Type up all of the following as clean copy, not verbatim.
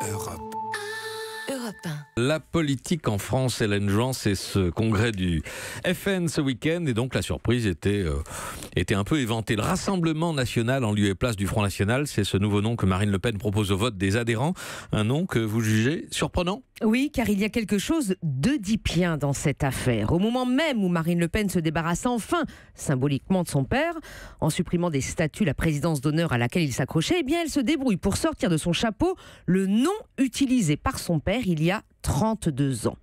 Europe 1. La politique en France, Hélène Jouan, c'est ce congrès du FN ce week-end, et donc la surprise était un peu éventée. Le Rassemblement National en lieu et place du Front National, c'est ce nouveau nom que Marine Le Pen propose au vote des adhérents. Un nom que vous jugez surprenant ? Oui, car il y a quelque chose d'oedipien dans cette affaire. Au moment même où Marine Le Pen se débarrasse enfin, symboliquement, de son père, en supprimant des statues la présidence d'honneur à laquelle il s'accrochait, eh bien elle se débrouille pour sortir de son chapeau le nom utilisé par son père il y a 32 ans.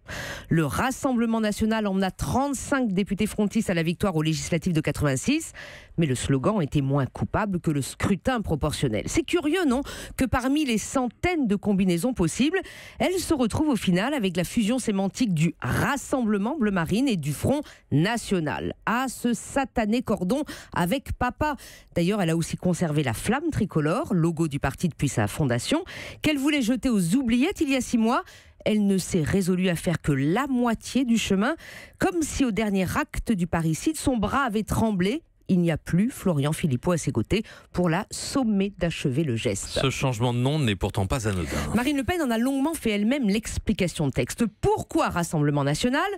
Le Rassemblement National emmena 35 députés frontistes à la victoire aux législatives de 86, mais le slogan était moins coupable que le scrutin proportionnel. C'est curieux, non ? Que parmi les centaines de combinaisons possibles, elle se retrouve au final avec la fusion sémantique du Rassemblement Bleu Marine et du Front National. Ah, ce satané cordon avec papa. D'ailleurs, elle a aussi conservé la flamme tricolore, logo du parti depuis sa fondation, qu'elle voulait jeter aux oubliettes il y a 6 mois. Elle ne s'est résolue à faire que la moitié du chemin, comme si au dernier acte du parricide, son bras avait tremblé. Il n'y a plus Florian Philippot à ses côtés pour la sommer d'achever le geste. Ce changement de nom n'est pourtant pas anodin. Marine Le Pen en a longuement fait elle-même l'explication de texte. Pourquoi Rassemblement National ?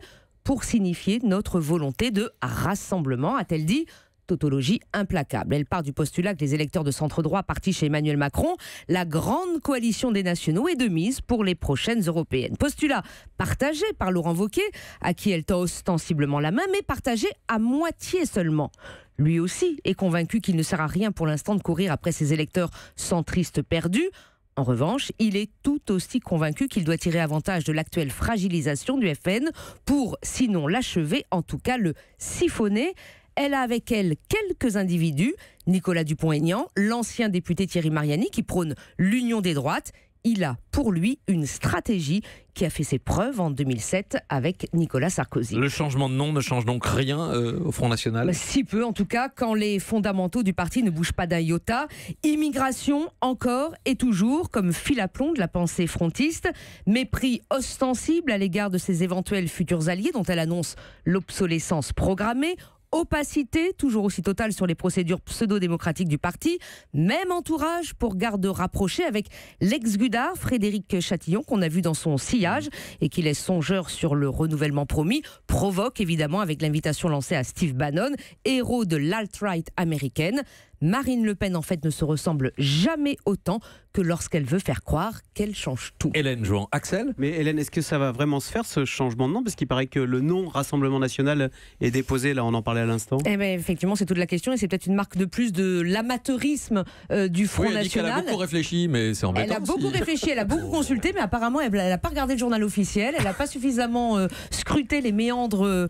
Pour signifier notre volonté de rassemblement, a-t-elle dit. Tautologie implacable. Elle part du postulat que les électeurs de centre-droit partis chez Emmanuel Macron, la grande coalition des nationaux est de mise pour les prochaines européennes. Postulat partagé par Laurent Wauquiez, à qui elle tend ostensiblement la main, mais partagé à moitié seulement. Lui aussi est convaincu qu'il ne sert à rien pour l'instant de courir après ses électeurs centristes perdus. En revanche, il est tout aussi convaincu qu'il doit tirer avantage de l'actuelle fragilisation du FN pour, sinon l'achever, en tout cas le siphonner. Elle a avec elle quelques individus, Nicolas Dupont-Aignan, l'ancien député Thierry Mariani qui prône l'union des droites. Il a pour lui une stratégie qui a fait ses preuves en 2007 avec Nicolas Sarkozy. Le changement de nom ne change donc rien au Front National ? Si peu en tout cas, quand les fondamentaux du parti ne bougent pas d'un iota. Immigration encore et toujours comme fil à plomb de la pensée frontiste. Mépris ostensible à l'égard de ses éventuels futurs alliés dont elle annonce l'obsolescence programmée. Opacité, toujours aussi totale sur les procédures pseudo-démocratiques du parti. Même entourage pour garde rapprochée avec l'ex-Gudard, Frédéric Chatillon, qu'on a vu dans son sillage et qui laisse songeur sur le renouvellement promis. Provoque évidemment avec l'invitation lancée à Steve Bannon, héros de l'alt-right américaine. Marine Le Pen, en fait, ne se ressemble jamais autant que lorsqu'elle veut faire croire qu'elle change tout. Hélène Jouan. Axel ? Mais Hélène, est-ce que ça va vraiment se faire, ce changement de nom ? Parce qu'il paraît que le nom Rassemblement National est déposé, là on en parlait à l'instant. Eh bien, effectivement, c'est toute la question et c'est peut-être une marque de plus de l'amateurisme du Front National. Elle a beaucoup réfléchi, mais c'est embêtant. Elle a beaucoup réfléchi, elle a beaucoup consulté, mais apparemment, elle n'a pas regardé le journal officiel, elle n'a pas suffisamment scruté les méandres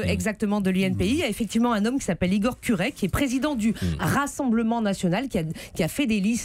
exactement de l'INPI. Il y a effectivement un homme qui s'appelle Igor Kurek, qui est président du Rassemblement National, qui a fait des listes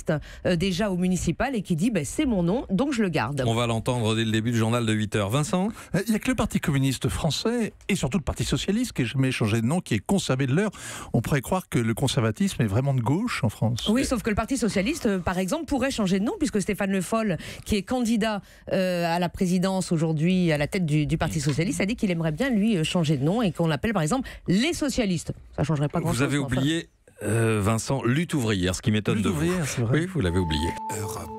déjà au municipal et qui dit c'est mon nom, donc je le garde. On va l'entendre dès le début du journal de 8h. Vincent ? Il n'y a que le Parti communiste français et surtout le Parti socialiste qui n'a jamais changé de nom, qui est conservé de l'heure. On pourrait croire que le conservatisme est vraiment de gauche en France. Oui, sauf que le Parti socialiste, par exemple, pourrait changer de nom, puisque Stéphane Le Foll, qui est candidat à la présidence aujourd'hui, à la tête du Parti socialiste, a dit qu'il aimerait bien, lui, changer de nom et qu'on l'appelle, par exemple, les socialistes. Ça ne changerait pas grand-chose. Vous avez oublié, Vincent, lutte ouvrière, ce qui m'étonne de vous. C'est vrai. Oui, vous l'avez oublié. Europe